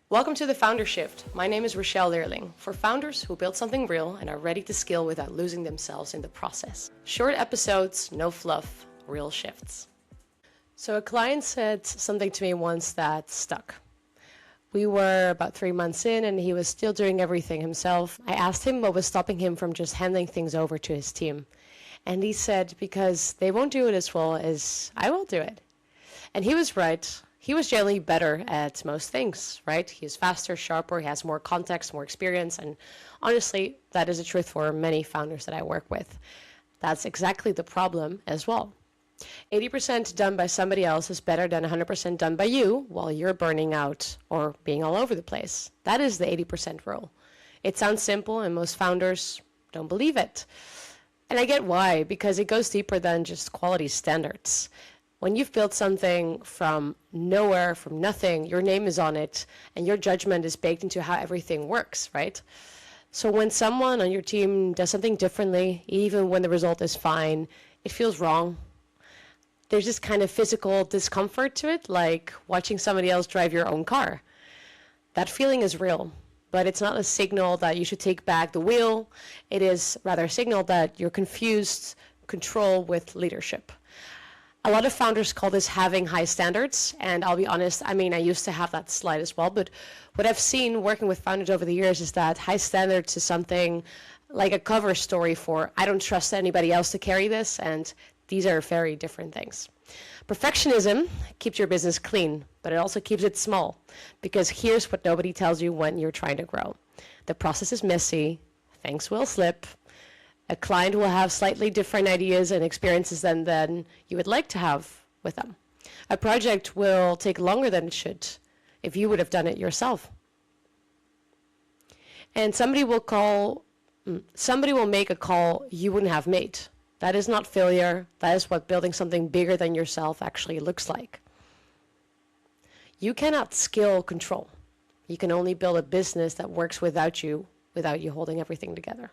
Welcome to the Founder Shift. My name is Rochelle Leerling, for founders who build something real and are ready to scale without losing themselves in the process. Short episodes, no fluff, real shifts. So a client said something to me once that stuck. We were about 3 months in and he was still doing everything himself. I asked him what was stopping him from just handing things over to his team. And he said, because they won't do it as well as I will do it. And he was right. He was generally better at most things, right? He's faster, sharper, he has more context, more experience. And honestly, that is the truth for many founders that I work with. That's exactly the problem as well. 80% done by somebody else is better than 100% done by you while you're burning out or being all over the place. That is the 80% rule. It sounds simple and most founders don't believe it. And I get why, because it goes deeper than just quality standards. When you've built something from nowhere, from nothing, your name is on it, and your judgment is baked into how everything works, right? So when someone on your team does something differently, even when the result is fine, it feels wrong. There's this kind of physical discomfort to it, like watching somebody else drive your own car. That feeling is real, but it's not a signal that you should take back the wheel. It is rather a signal that you're confused control with leadership. A lot of founders call this having high standards, and I'll be honest, I used to have that slide as well, but what I've seen working with founders over the years is that high standards is something like a cover story for I don't trust anybody else to carry this, and these are very different things. Perfectionism keeps your business clean, but it also keeps it small, because here's what nobody tells you when you're trying to grow. The process is messy, things will slip, a client will have slightly different ideas and experiences than you would like to have with them. A project will take longer than it should if you would have done it yourself. And somebody will make a call you wouldn't have made. That is not failure. That is what building something bigger than yourself actually looks like. You cannot scale control. You can only build a business that works without you holding everything together.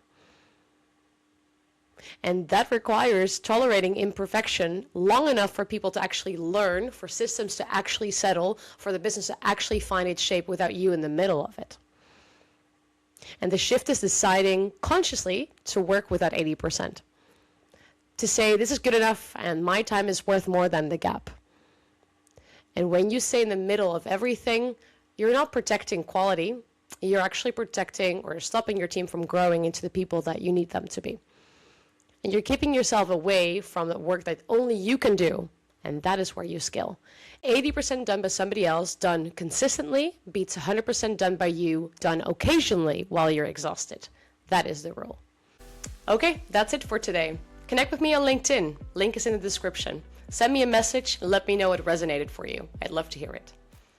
And that requires tolerating imperfection long enough for people to actually learn, for systems to actually settle, for the business to actually find its shape without you in the middle of it. And the shift is deciding consciously to work with that 80%. To say, this is good enough and my time is worth more than the gap. And when you stay in the middle of everything, you're not protecting quality. You're actually protecting or stopping your team from growing into the people that you need them to be. And you're keeping yourself away from the work that only you can do, and that is where you scale. 80% done by somebody else, done consistently, beats 100% done by you, done occasionally while you're exhausted. That is the rule. Okay, that's it for today. Connect with me on LinkedIn. Link is in the description. Send me a message and let me know what resonated for you. I'd love to hear it.